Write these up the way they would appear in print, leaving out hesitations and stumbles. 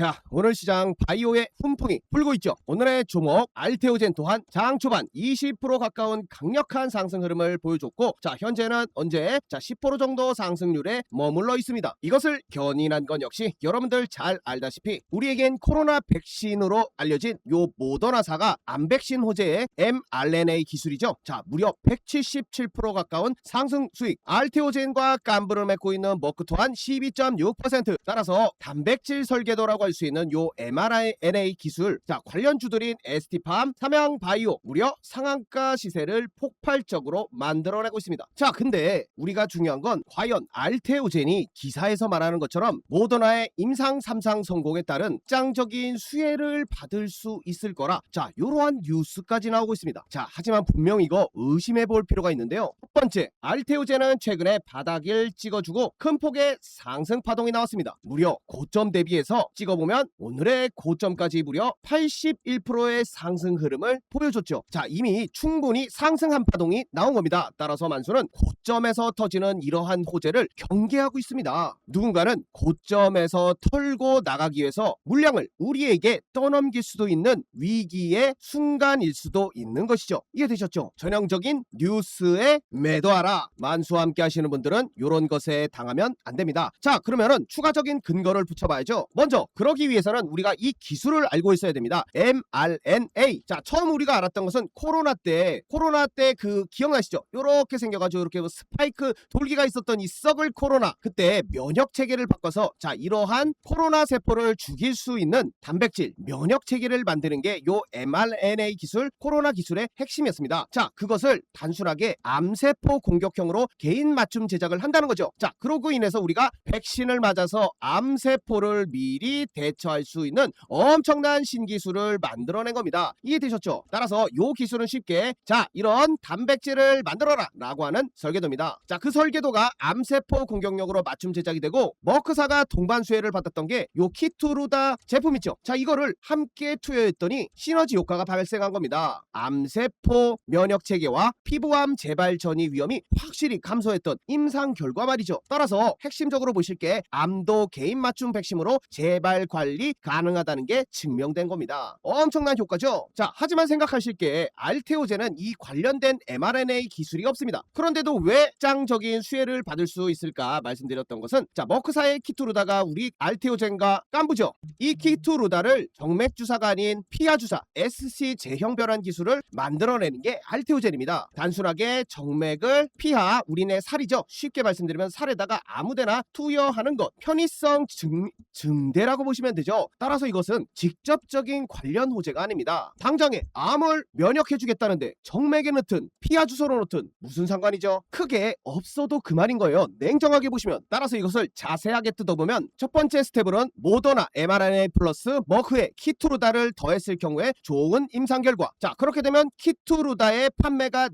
자, 오늘 시장 바이오의 훈풍이 불고 있죠. 오늘의 종목 알테오젠 또한 장 초반 20% 가까운 강력한 상승 흐름을 보여줬고, 자 현재는 언제 10% 정도 상승률에 머물러 있습니다. 이것을 견인한 건 역시 여러분들 잘 알다시피 우리에겐 코로나 백신으로 알려진 요 모더나사가 암백신 호재의 mRNA 기술이죠. 자, 무려 177% 가까운 상승 수익, 알테오젠과 깜부를 맺고 있는 머크 또한 12.6%. 따라서 단백질 설계도라고 할 수 있는 요 mRNA 기술, 자 관련 주들인 ST팜, 삼양바이오 무려 상한가 시세를 폭발적으로 만들어내고 있습니다. 자, 근데 우리가 중요한 건 과연 알테오젠이 기사에서 말하는 것처럼 모더나의 임상 3상 성공에 따른 확장적인 수혜를 받을 수 있을 거라, 자 이러한 뉴스까지 나오고 있습니다. 자, 하지만 분명 이거 의심해 볼 필요가 있는데요. 첫 번째, 알테오젠은 최근에 바닥을 찍어주고 큰 폭의 상승 파동이 나왔습니다. 무려 고점 대비해서 찍어보면 오늘의 고점까지 무려 81%의 상승 흐름을 보여줬죠. 자, 이미 충분히 상승한 파동이 나온 겁니다. 따라서 만수는 고점에서 터지는 이러한 호재를 경계하고 있습니다. 누군가는 고점에서 털고 나가기 위해서 물량을 우리에게 떠넘길 수도 있는 위기의 순간일 수도 있는 것이죠. 이해되셨죠? 전형적인 뉴스에 매도하라. 만수와 함께 하시는 분들은 이런 것에 당하면 안 됩니다. 자, 그러면은 추가적인 근거를 붙여봐야죠. 먼저 그러기 위해서는 우리가 이 기술을 알고 있어야 됩니다. mRNA. 자, 처음 우리가 알았던 것은 코로나 때 그 기억나시죠? 요렇게 생겨가지고 이렇게 스파이크 돌기가 있었던 이 썩을 코로나, 그때 면역 체계를 바꿔서 자 이러한 코로나 세포를 죽일 수 있는 단백질 면역 체계를 만드는 게 요 mRNA 기술, 코로나 기술의 핵심이었습니다. 자, 그것을 단순하게 암세포 공격형으로 개인 맞춤 제작을 한다는 거죠. 자, 그러고 인해서 우리가 백신을 맞아서 암세포를 미리 대처할 수 있는 엄청난 신기술을 만들어낸 겁니다. 이해되셨죠? 따라서 요 기술은 쉽게 자 이런 단백질을 만들어라 라고 하는 설계도입니다. 자, 그 설계도가 암세포 공격력으로 맞춤 제작이 되고 머크사가 동반 수혜를 받았던 게 요 키투루다 제품 있죠. 자, 이거를 함께 투여했더니 시너지 효과가 발생한 겁니다. 암세포 면역 체계와 피부암 재발 전이 위험이 확실히 감소했던 임상 결과 말이죠. 따라서 핵심적으로 보실 게 암도 개인 맞춤 백신으로 재발 관리 가능하다는 게 증명된 겁니다. 엄청난 효과죠. 자, 하지만 생각하실 게 알테오젠은 이 관련된 mRNA 기술이 없습니다. 그런데도 왜 짱적인 수혜를 받을 수 있을까 말씀드렸던 것은 자 머크사의 키투루다가 우리 알테오젠과 깜부죠. 이 키투루다를 정맥 주사가 아닌 피하 주사 SC 제형 변환 기술을 만들어내는 게 알테오젠입니다. 단순하게 정맥을 피하, 우리네 살이죠. 쉽게 말씀드리면 살에다가 아무데나 투여하는 것, 편의성 증대라고 보시면 되죠. 따라서 이것은 직접적인 관련 호재가 아닙니다. 당장에 암을 면역해주겠다는데 정맥에 넣든 피하 주소로 넣든 무슨 상관이죠? 크게 없어도 그만인 거예요. 냉정하게 보시면. 따라서 이것을 자세하게 뜯어보면 첫 번째 스텝은 모더나 mRNA 플러스 머크의 키투루다를 더했을 경우에 좋은 임상 결과. 자, 그렇게 되면 키투루다의 판매가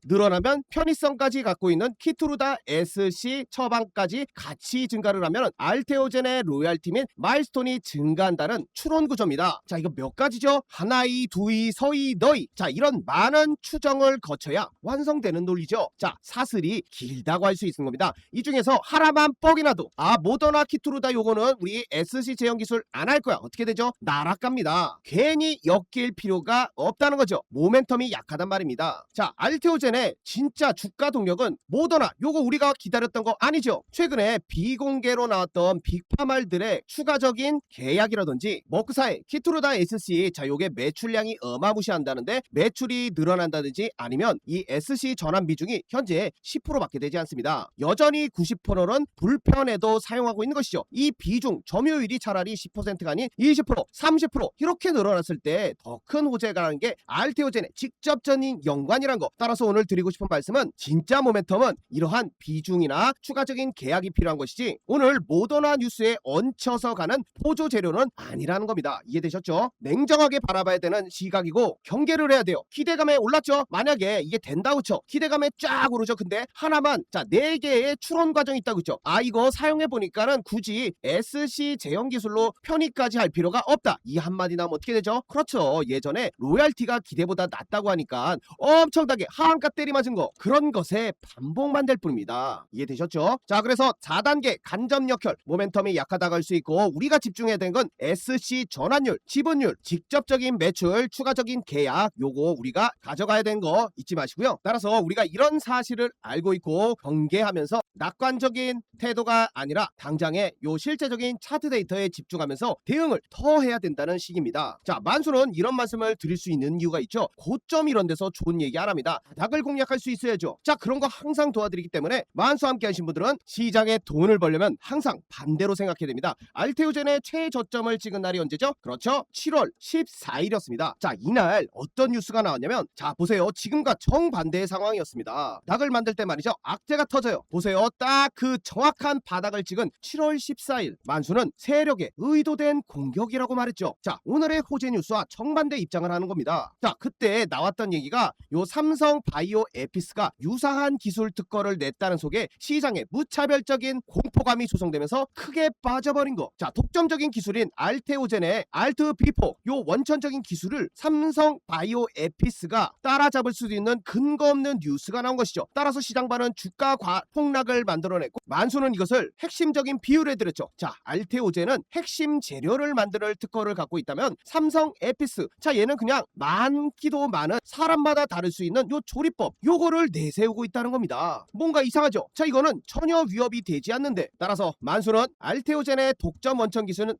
늘어나면 편의성까지 갖고 있는 키투루다 SC 처방까지 같이 증가를 하면 알테오젠의 로열티 및 마일스톤이 증가한다는 추론 구조입니다. 자, 이거 몇 가지죠? 하나이, 두이, 서이, 너이. 자, 이런 많은 추정을 거쳐야 완성되는 논리죠. 자, 사슬이 길다고 할 수 있는 겁니다. 이 중에서 하나만 뻑이 나도 모더나 키투루다 요거는 우리 SC 제형 기술 안 할 거야. 어떻게 되죠? 나락갑니다. 괜히 엮일 필요가 없다는 거죠. 모멘텀이 약하단 말입니다. 자, 알테오젠의 진짜 주가 동력은 모더나 요거 우리가 기다렸던 거 아니죠. 최근에 비공개로 나왔던 빅파말들의 추가적인 계약이라든지 머크사의 키투루다 SC, 자 요게 매출량이 어마무시한다는데 매출이 늘어난다든지 아니면 이 SC 전환 비중이 현재 10%밖에 되지 않습니다. 여전히 90%는 불편해도 사용하고 있는 것이죠. 이 비중 점유율이 차라리 10%가 아닌 20%, 30% 이렇게 늘어났을 때 더 큰 호재가 라는 게 알테오젠의 직접적인 연관이란 거. 따라서 오늘 드리고 싶은 말씀은 진짜 모멘텀은 이러한 비중이나 추가적인 계약이 필요한 것이지 오늘 모더나 뉴스에 얹혀서 가는 포조 재료는 아니라는 겁니다. 이해되셨죠? 냉정하게 바라봐야 되는 시각이고 경계를 해야 돼요. 기대감에 올랐죠? 만약에 이게 된다 그쵸? 기대감에 쫙 오르죠? 근데 하나만 자 4개의 추론 과정이 있다고 그쵸? 이거 사용해 보니까는 굳이 SC 제형 기술로 편의까지 할 필요가 없다. 이 한마디 나오면 어떻게 되죠? 그렇죠. 예전에 로얄티가 기대보다 낮다고 하니까 엄청나게 하한가 때리맞은 거, 그런 것에 반복만 될 뿐입니다. 이해되셨죠? 자, 그래서 4단계 간접역혈 모멘텀이 약하다고 할 수 있고 우리같이 집중해야 되는 건 SC 전환율, 지분율, 직접적인 매출, 추가적인 계약, 요거 우리가 가져가야 되는 거 잊지 마시고요. 따라서 우리가 이런 사실을 알고 있고 경계하면서 낙관적인 태도가 아니라 당장의 요 실제적인 차트 데이터에 집중하면서 대응을 더 해야 된다는 식입니다. 자, 만수는 이런 말씀을 드릴 수 있는 이유가 있죠. 고점 이런 데서 좋은 얘기 안 합니다. 바닥을 공략할 수 있어야죠. 자, 그런 거 항상 도와드리기 때문에 만수와 함께 하신 분들은 시장에 돈을 벌려면 항상 반대로 생각해야 됩니다. 알테오젠의 최저점을 찍은 날이 언제죠? 그렇죠, 7월 14일이었습니다. 자, 이날 어떤 뉴스가 나왔냐면, 자 보세요, 지금과 정반대의 상황이었습니다. 바닥을 만들 때 말이죠, 악재가 터져요. 보세요, 딱 그 정확한 바닥을 찍은 7월 14일 만수는 세력의 의도된 공격이라고 말했죠. 자, 오늘의 호재 뉴스와 정반대 입장을 하는 겁니다. 자, 그때 나왔던 얘기가 요 삼성 바이오 에피스가 유사한 기술 특허를 냈다는 속에 시장에 무차별적인 공포감이 조성되면서 크게 빠져버린 거. 자, 독점적인 기술인 알테오젠의 알트비포 요 원천적인 기술을 삼성 바이오 에피스가 따라잡을 수도 있는 근거 없는 뉴스가 나온 것이죠. 따라서 시장반은 주가 폭락을 만들어냈고, 만수는 이것을 핵심적인 비율에 들였죠. 자, 알테오젠은 핵심 재료를 만들 특허를 갖고 있다면 삼성 에피스, 자 얘는 그냥 많기도 많은 사람마다 다를 수 있는 요 조리법 요거를 내세우고 있다는 겁니다. 뭔가 이상하죠. 자, 이거는 전혀 위협이 되지 않는데, 따라서 만수는 알테오젠의 독점 원천 기술은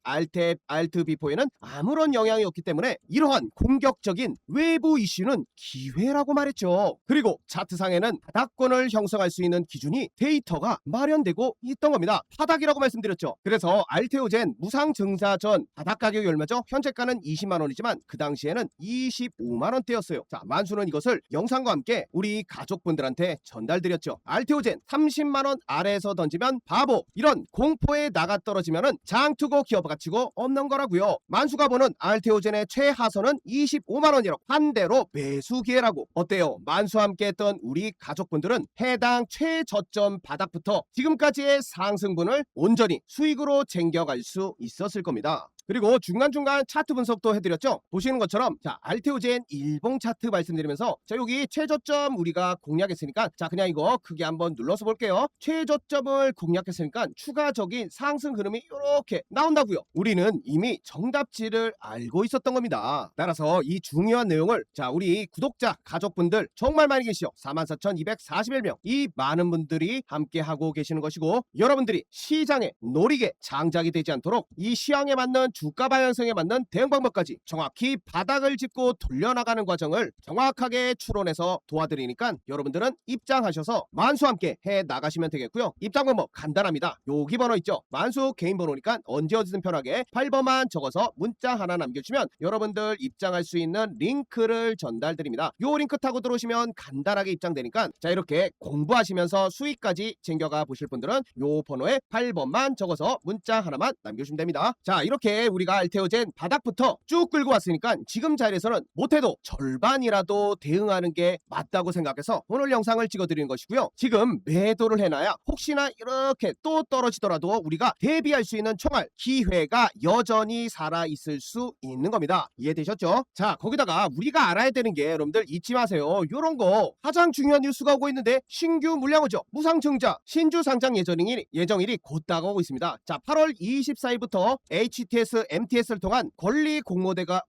알트비포에는 아무런 영향이 없기 때문에 이러한 공격적인 외부 이슈는 기회라고 말했죠. 그리고 차트상에는 바닥권을 형성할 수 있는 기준이 데이터가 마련되고 있던 겁니다. 바닥이라고 말씀드렸죠. 그래서 알테오젠 무상증자 전 바닥 가격이 얼마죠? 현재가는 20만원이지만 그 당시에는 25만원대였어요. 자, 만수는 이것을 영상과 함께 우리 가족분들한테 전달드렸죠. 알테오젠 30만원 아래에서 던지면 바보, 이런 공포에 나가 떨어지면은 장투고 기업 가치고 없는 거라고요. 만수가 보는 알테오젠의 최하선은 25만원이라고, 반대로 매수 기회라고. 어때요? 만수와 함께 했던 우리 가족분들은 해당 최저점 바닥부터 지금까지의 상승분을 온전히 수익으로 챙겨갈 수 있었을 겁니다. 그리고 중간중간 차트 분석도 해드렸죠. 보시는 것처럼, 자 알테오젠 일봉 차트 말씀드리면서, 자 여기 최저점 우리가 공략했으니까, 자 그냥 이거 크게 한번 눌러서 볼게요. 최저점을 공략했으니까 추가적인 상승 흐름이 이렇게 나온다고요. 우리는 이미 정답지를 알고 있었던 겁니다. 따라서 이 중요한 내용을, 자 우리 구독자 가족분들 정말 많이 계시죠. 44,241명, 이 많은 분들이 함께 하고 계시는 것이고, 여러분들이 시장에 노리게 장작이 되지 않도록 이 시황에 맞는 주가 방향성에 맞는 대응 방법까지 정확히 바닥을 짚고 돌려나가는 과정을 정확하게 추론해서 도와드리니까 여러분들은 입장하셔서 만수와 함께 해 나가시면 되겠고요. 입장 방법 간단합니다. 여기 번호 있죠. 만수 개인 번호니까 언제 어디든 편하게 8번만 적어서 문자 하나 남겨주시면 여러분들 입장할 수 있는 링크를 전달드립니다. 요 링크 타고 들어오시면 간단하게 입장되니까, 자 이렇게 공부하시면서 수익까지 챙겨가 보실 분들은 요 번호에 8번만 적어서 문자 하나만 남겨주시면 됩니다. 자, 이렇게 우리가 알테오젠 바닥부터 쭉 끌고 왔으니까 지금 자리에서는 못해도 절반이라도 대응하는 게 맞다고 생각해서 오늘 영상을 찍어드리는 것이고요. 지금 매도를 해놔야 혹시나 이렇게 또 떨어지더라도 우리가 대비할 수 있는 총알 기회가 여전히 살아있을 수 있는 겁니다. 이해되셨죠? 자, 거기다가 우리가 알아야 되는 게, 여러분들 잊지 마세요. 요런 거 가장 중요한 뉴스가 오고 있는데, 신규 물량호죠. 무상증자 신주 상장 예정일이 곧 다가오고 있습니다. 자, 8월 24일부터 HTS, MTS를 통한 권리 공모대가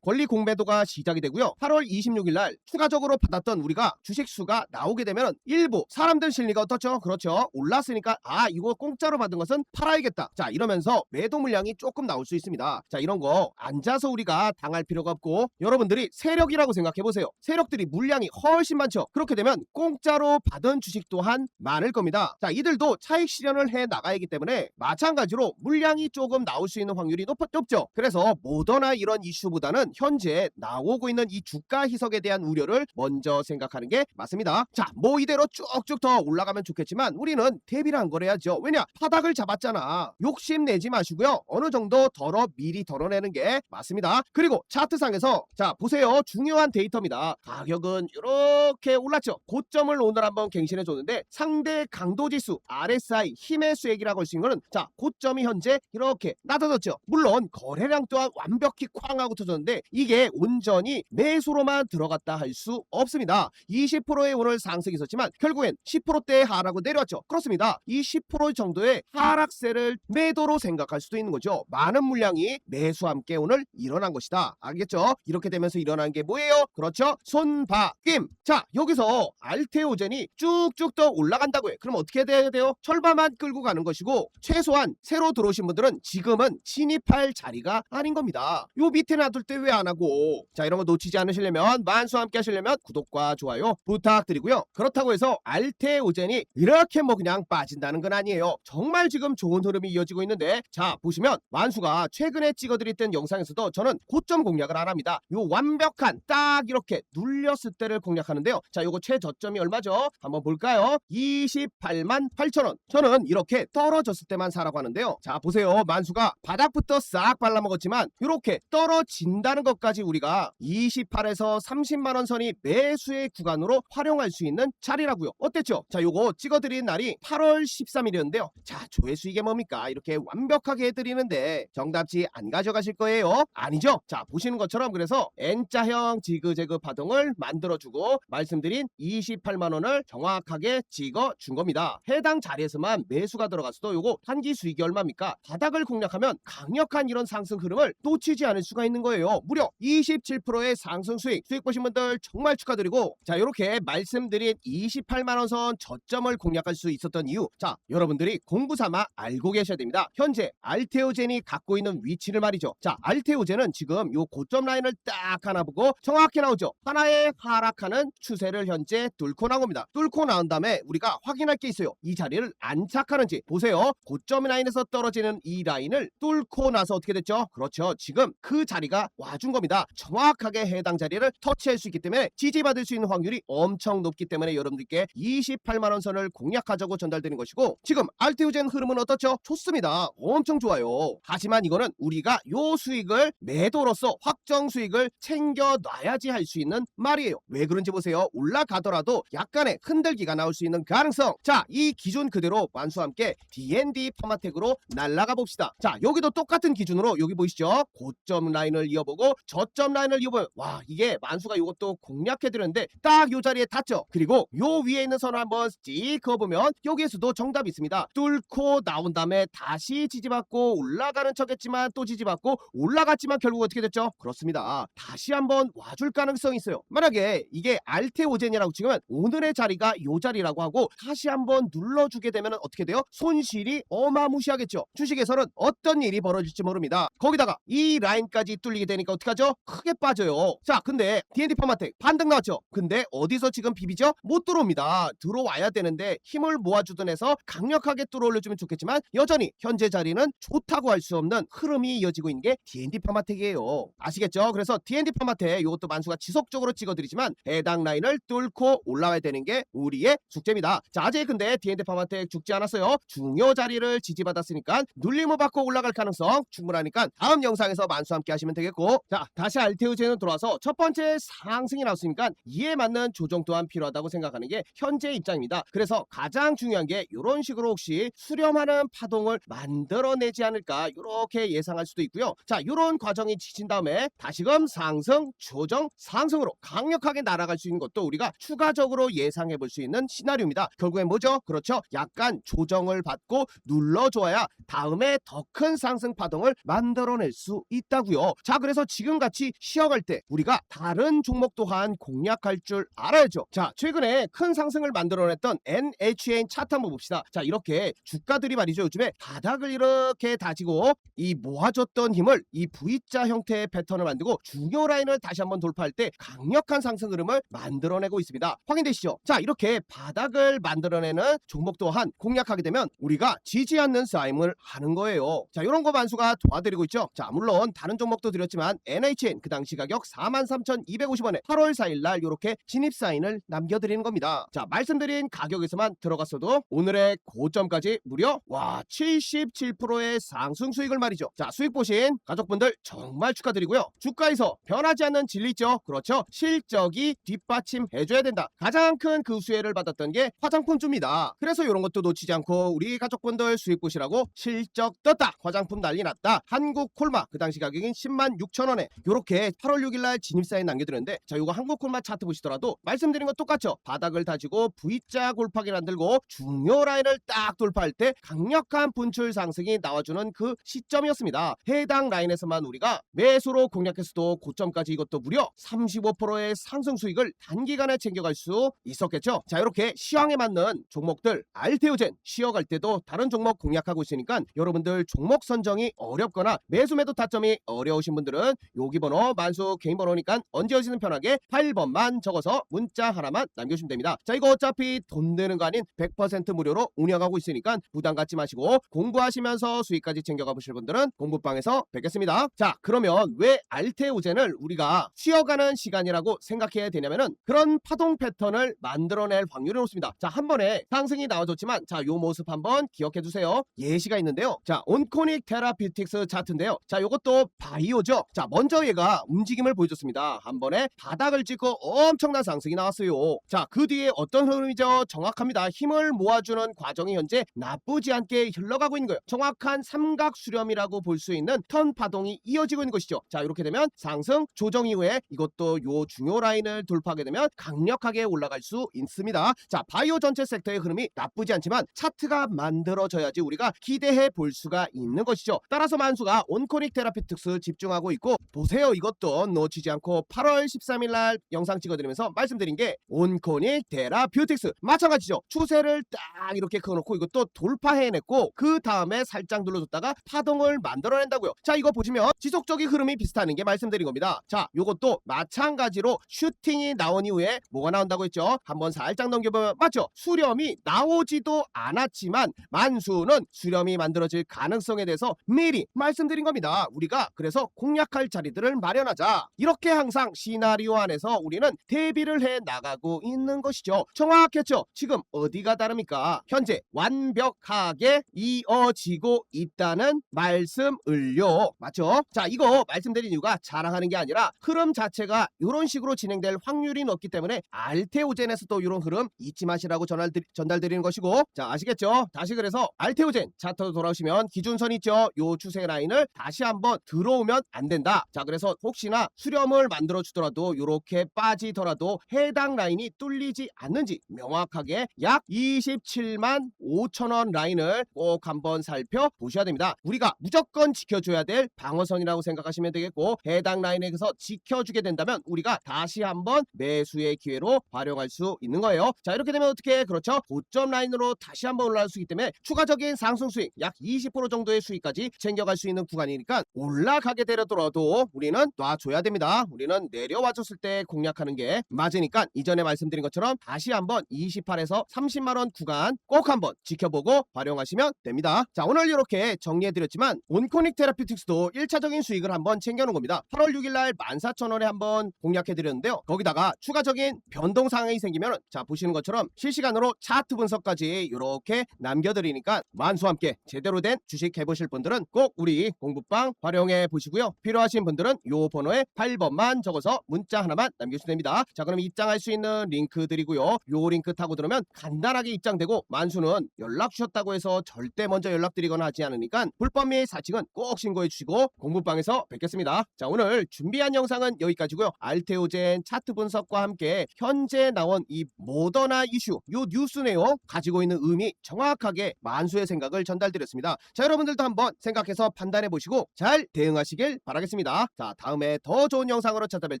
권리 공매도가 시작이 되고요. 8월 26일 날 추가적으로 받았던 우리가 주식수가 나오게 되면 일부 사람들 심리가 어떻죠? 그렇죠. 올랐으니까 이거 공짜로 받은 것은 팔아야겠다. 자, 이러면서 매도 물량이 조금 나올 수 있습니다. 자, 이런 거 앉아서 우리가 당할 필요가 없고, 여러분들이 세력이라고 생각해 보세요. 세력들이 물량이 훨씬 많죠. 그렇게 되면 공짜로 받은 주식 또한 많을 겁니다. 자, 이들도 차익 실현을 해 나가야 하기 때문에 마찬가지로 물량이 조금 나올 수 있는 확률이 높죠. 그래서 모더나 이런 이슈보다는 현재 나오고 있는 이 주가 희석에 대한 우려를 먼저 생각하는 게 맞습니다. 자, 뭐 이대로 쭉쭉 더 올라가면 좋겠지만 우리는 대비를 한 거래야죠. 왜냐? 바닥을 잡았잖아. 욕심내지 마시고요. 어느 정도 미리 덜어내는 게 맞습니다. 그리고 차트상에서, 자 보세요. 중요한 데이터입니다. 가격은 이렇게 올랐죠. 고점을 오늘 한번 갱신해 줬는데, 상대 강도지수 RSI 힘의 수액이라고 할 수 있는 거는, 자 고점이 현재 이렇게 낮아졌죠. 물론 거래량 또한 완벽히 쾅 하고 터졌는데 이게 온전히 매수로만 들어갔다 할 수 없습니다. 20%의 오늘 상승이 있었지만 결국엔 10%대의 하락으로 내려왔죠. 그렇습니다. 이 10% 정도의 하락세를 매도로 생각할 수도 있는 거죠. 많은 물량이 매수와 함께 오늘 일어난 것이다. 알겠죠? 이렇게 되면서 일어난 게 뭐예요? 그렇죠. 손바뀜. 자, 여기서 알테오젠이 쭉쭉 더 올라간다고요. 그럼 어떻게 돼야 돼요? 철바만 끌고 가는 것이고 최소한 새로 들어오신 분들은 지금은 진입할 자리가 아닌 겁니다. 요 밑에 놔둘 때 왜 안 하고? 자, 이런 거 놓치지 않으시려면 만수와 함께 하시려면 구독과 좋아요 부탁드리고요. 그렇다고 해서 알테오젠이 이렇게 뭐 그냥 빠진다는 건 아니에요. 정말 지금 좋은 흐름이 이어지고 있는데 자, 보시면 만수가 최근에 찍어드렸던 영상에서도 저는 고점 공략을 안 합니다. 요 완벽한 딱 이렇게 눌렸을 때를 공략하는데요. 자, 요거 최저점이 얼마죠? 한번 볼까요? 28만 8천원. 저는 이렇게 떨어졌을 때만 사라고 하는데요. 자, 보세요. 만수가 바닥부터 싹 발라먹었지만 이렇게 떨어진다는 것까지 우리가 28에서 30만원 선이 매수의 구간으로 활용할 수 있는 자리라고요. 어땠죠? 자, 요거 찍어드린 날이 8월 13일이었는데요. 자, 조회수 이게 뭡니까? 이렇게 완벽하게 해드리는데 정답지 안 가져가실 거예요? 아니죠? 자, 보시는 것처럼 그래서 N자형 지그재그 파동을 만들어주고 말씀드린 28만원을 정확하게 찍어준 겁니다. 해당 자리에서만 매수가 들어갔어도 요거 한기 수익이 얼마입니까? 바닥을 공략하면 강력한 이런 상승 흐름을 놓치지 않을 수가 있는 거예요. 무려 27%의 상승 수익 보신 분들 정말 축하드리고 자, 이렇게 말씀드린 28만원 선 저점을 공략할 수 있었던 이유, 자, 여러분들이 공부 삼아 알고 계셔야 됩니다. 현재 알테오젠이 갖고 있는 위치를 말이죠. 자, 알테오젠은 지금 요 고점 라인을 딱 하나 보고 정확히 나오죠. 하나의 하락하는 추세를 현재 뚫고 나옵니다. 뚫고 나온 다음에 우리가 확인할 게 있어요. 이 자리를 안착하는지 보세요. 고점 라인에서 떨어지는 이 라인을 뚫고 나서 어떻게 됐죠? 그렇죠. 지금 그 자리가 와준 겁니다. 정확하게 해당 자리를 터치할 수 있기 때문에 지지받을 수 있는 확률이 엄청 높기 때문에 여러분들께 28만원 선을 공략하자고 전달되는 것이고 지금 알테오젠 흐름은 어떻죠? 좋습니다. 엄청 좋아요. 하지만 이거는 우리가 요 수익을 매도로서 확정 수익을 챙겨놔야지 할 수 있는 말이에요. 왜 그런지 보세요. 올라가더라도 약간의 흔들기가 나올 수 있는 가능성. 자, 이 기준 그대로 만수와 함께 DND 퍼마텍으로 날아가 봅시다. 자, 여기도 똑같은 기준으로 여기 보이시죠? 고점 라인을 이어보고 저점 라인을 이어보면 와, 이게 만수가 이것도 공략해드렸는데 딱 요 자리에 닿죠. 그리고 요 위에 있는 선을 한번 찍 그어보면 여기에서도 정답이 있습니다. 뚫고 나온 다음에 다시 지지받고 올라가는 척했지만 또 지지받고 올라갔지만 결국 어떻게 됐죠? 그렇습니다. 다시 한번 와줄 가능성이 있어요. 만약에 이게 알테오젠이라고 치면 오늘의 자리가 요 자리라고 하고 다시 한번 눌러주게 되면 어떻게 돼요? 손실이 어마무시하겠죠. 주식에서는 어떤 일이 벌어질지 모릅니다. 거기다가 이 라인까지 뚫리게 되니까 어떡하죠? 크게 빠져요. 자, 근데 D&D 퍼마텍 반등 나왔죠. 근데 어디서 지금 비비죠? 못 들어옵니다. 들어와야 되는데 힘을 모아주던 해서 강력하게 뚫어올려주면 좋겠지만 여전히 현재 자리는 좋다고 할 수 없는 흐름이 이어지고 있는 게 D&D 퍼마텍이에요. 아시겠죠? 그래서 D&D 퍼마텍 이것도 만수가 지속적으로 찍어드리지만 해당 라인을 뚫고 올라와야 되는 게 우리의 숙제입니다. 자, 아직 근데 D&D 퍼마텍 죽지 않았어요. 중요 자리를 지지받았으니까 눌림을 받고 올라갈 가능성 충분하니까 다음 영상에서 만수와 함께 하시면 되겠고 자, 다시 알테오젠으로 돌아와서 첫 번째 상승이 나왔으니까 이에 맞는 조정 또한 필요하다고 생각하는 게 현재 입장입니다. 그래서 가장 중요한 게 이런 식으로 혹시 수렴하는 파동을 만들어내지 않을까 이렇게 예상할 수도 있고요. 자, 이런 과정이 지친 다음에 다시금 상승, 조정, 상승으로 강력하게 날아갈 수 있는 것도 우리가 추가적으로 예상해 볼 수 있는 시나리오입니다. 결국엔 뭐죠? 그렇죠. 약간 조정을 받고 눌러줘야 다음에 더 큰 상승 파동을 만들어낼 수 있다고요. 자, 그래서 지금같이 쉬어갈 때 우리가 다른 종목 또한 공략할 줄 알아야죠. 자, 최근에 큰 상승을 만들어냈던 NHN 차트 한번 봅시다. 자, 이렇게 주가들이 말이죠. 요즘에 바닥을 이렇게 다지고 이 모아줬던 힘을 이 V자 형태의 패턴을 만들고 중요 라인을 다시 한번 돌파할 때 강력한 상승 흐름을 만들어내고 있습니다. 확인되시죠? 자, 이렇게 바닥을 만들어내는 종목 또한 공략하게 되면 우리가 지지 않는 싸움을 하는 거예요. 자, 이런 거 만수가 도와드리고 있죠. 자, 물론 다른 종목도 드렸지만 NHN 그 당시 가격 43,250원에 8월 4일 날 이렇게 진입 사인을 남겨드리는 겁니다. 자, 말씀드린 가격에서만 들어갔어도 오늘의 고점까지 무려 와 77%의 상승 수익을 말이죠. 자, 수익 보신 가족분들 정말 축하드리고요. 주가에서 변하지 않는 진리 있죠. 그렇죠. 실적이 뒷받침해줘야 된다. 가장 큰 그 수혜를 받았던 게 화장품주입니다. 그래서 이런 것도 놓치지 않고 우리 가족분들 수익 보시라고 실적 번쩍 떴다. 화장품 난리 났다. 한국콜마 그 당시 가격인 106,000원에 요렇게 8월 6일날 진입사에 남겨드렸는데, 자 요거 한국콜마 차트 보시더라도 말씀드린 거 똑같죠. 바닥을 다지고 V자 골파기를 만들고 중요 라인을 딱 돌파할 때 강력한 분출 상승이 나와주는 그 시점이었습니다. 해당 라인에서만 우리가 매수로 공략했어도 고점까지 이것도 무려 35%의 상승 수익을 단기간에 챙겨갈 수 있었겠죠. 자 이렇게 시황에 맞는 종목들 알테오젠 쉬어갈 때도 다른 종목 공략하고 있으니까 여러분들 종목 선정이 어렵거나 매수 매도 타점이 어려우신 분들은 여기 번호 만수 개인 번호니까 언제 오시든 편하게 8번만 적어서 문자 하나만 남겨주시면 됩니다. 자 이거 어차피 돈 드는 거 아닌 100% 무료로 운영하고 있으니까 부담 갖지 마시고 공부하시면서 수익까지 챙겨가 보실 분들은 공부방에서 뵙겠습니다. 자 그러면 왜 알테오젠을 우리가 쉬어가는 시간이라고 생각해야 되냐면은 그런 파동 패턴을 만들어낼 확률이 높습니다. 자 한 번에 상승이 나와줬지만 자 요 모습 한번 기억해 두세요. 예시가 있는데요. 자 온코닉 테라피틱스 차트인데요. 자 요것도 바이오죠. 자 먼저 얘가 움직임을 보여줬습니다. 한 번에 바닥을 찍고 엄청난 상승이 나왔어요. 자 그 뒤에 어떤 흐름이죠? 정확합니다. 힘을 모아주는 과정이 현재 나쁘지 않게 흘러가고 있는 거예요. 정확한 삼각 수렴이라고 볼 수 있는 턴 파동이 이어지고 있는 것이죠. 자 이렇게 되면 상승 조정 이후에 이것도 요 중요 라인을 돌파하게 되면 강력하게 올라갈 수 있습니다. 자 바이오 전체 섹터의 흐름이 나쁘지 않지만 차트가 만들어져야지 우리가 기대해 볼 수가 있는 것이죠. 따라서 만수가 온코닉 테라피틱스 집중하고 있고, 보세요. 이것도 놓치지 않고 8월 13일 날 영상 찍어드리면서 말씀드린 게 온코닉 테라피틱스 마찬가지죠. 추세를 딱 이렇게 그어놓고 이것도 돌파해냈고 그 다음에 살짝 눌러줬다가 파동을 만들어낸다고요. 자 이거 보시면 지속적인 흐름이 비슷하는 게 말씀드린 겁니다. 자 요것도 마찬가지로 슈팅이 나온 이후에 뭐가 나온다고 했죠? 한번 살짝 넘겨보면 맞죠? 수렴이 나오지도 않았지만 만수는 수렴이 만들어질 가능성에 대해서 미리 말씀드린 겁니다. 우리가 그래서 공략할 자리들을 마련하자. 이렇게 항상 시나리오 안에서 우리는 대비를 해 나가고 있는 것이죠. 정확했죠? 지금 어디가 다릅니까? 현재 완벽하게 이어지고 있다는 말씀을요. 맞죠? 자 이거 말씀드린 이유가 자랑하는 게 아니라 흐름 자체가 이런 식으로 진행될 확률이 높기 때문에 알테오젠에서도 이런 흐름 잊지 마시라고 전달드리는 것이고, 자 아시겠죠? 다시 그래서 알테오젠 차트로 돌아오시면 기준선 있죠? 요 추세 라인을 다시 한번 들어오면 안 된다. 자 그래서 혹시나 수렴을 만들어 주더라도 이렇게 빠지더라도 해당 라인이 뚫리지 않는지 명확하게 약 27만 5천원 라인을 꼭 한번 살펴보셔야 됩니다. 우리가 무조건 지켜줘야 될 방어선이라고 생각하시면 되겠고, 해당 라인에서 지켜주게 된다면 우리가 다시 한번 매수의 기회로 활용할 수 있는 거예요. 자 이렇게 되면 어떻게 그렇죠? 고점 라인으로 다시 한번 올라갈 수 있기 때문에 추가적인 상승 수익 약 20% 정도의 수익까지 챙겨갈 수 있는 구간이니까 올라가게 되더라도 우리는 놔줘야 됩니다. 우리는 내려와 줬을 때 공략하는 게 맞으니까 이전에 말씀드린 것처럼 다시 한번 28에서 30만원 구간 꼭 한번 지켜보고 활용하시면 됩니다. 자 오늘 이렇게 정리해드렸지만 온코닉 테라피틱스도 1차적인 수익을 한번 챙겨놓은 겁니다. 8월 6일날 14,000원에 한번 공략해드렸는데요. 거기다가 추가적인 변동 상황이 생기면 자 보시는 것처럼 실시간으로 차트 분석까지 이렇게 남겨드리니까 만수와 함께 제대로 된 주식 해보실 분들은 꼭 우리 공부방 활용해 보시고요. 필요하신 분들은 요 번호에 8번만 적어서 문자 하나만 남겨주시면 됩니다. 자 그럼 입장할 수 있는 링크 드리고요. 요 링크 타고 들으면 간단하게 입장되고, 만수는 연락 주셨다고 해서 절대 먼저 연락드리거나 하지 않으니까 불법 및 사칭은 꼭 신고해 주시고 공부방에서 뵙겠습니다. 자 오늘 준비한 영상은 여기까지고요. 알테오젠 차트 분석과 함께 현재 나온 이 모더나 이슈 요 뉴스 내용 가지고 있는 의미 정확하게 만수의 생각을 전달드렸습니다. 자 여러분들도 한번 생각해서 판단해 보시고 잘 대응하시길 바라겠습니다. 자 다음에 더 좋은 영상으로 찾아뵐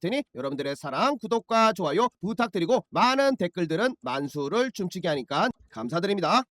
테니 여러분들의 사랑 구독과 좋아요 부탁드리고 많은 댓글들은 만수를 춤추게 하니까 감사드립니다.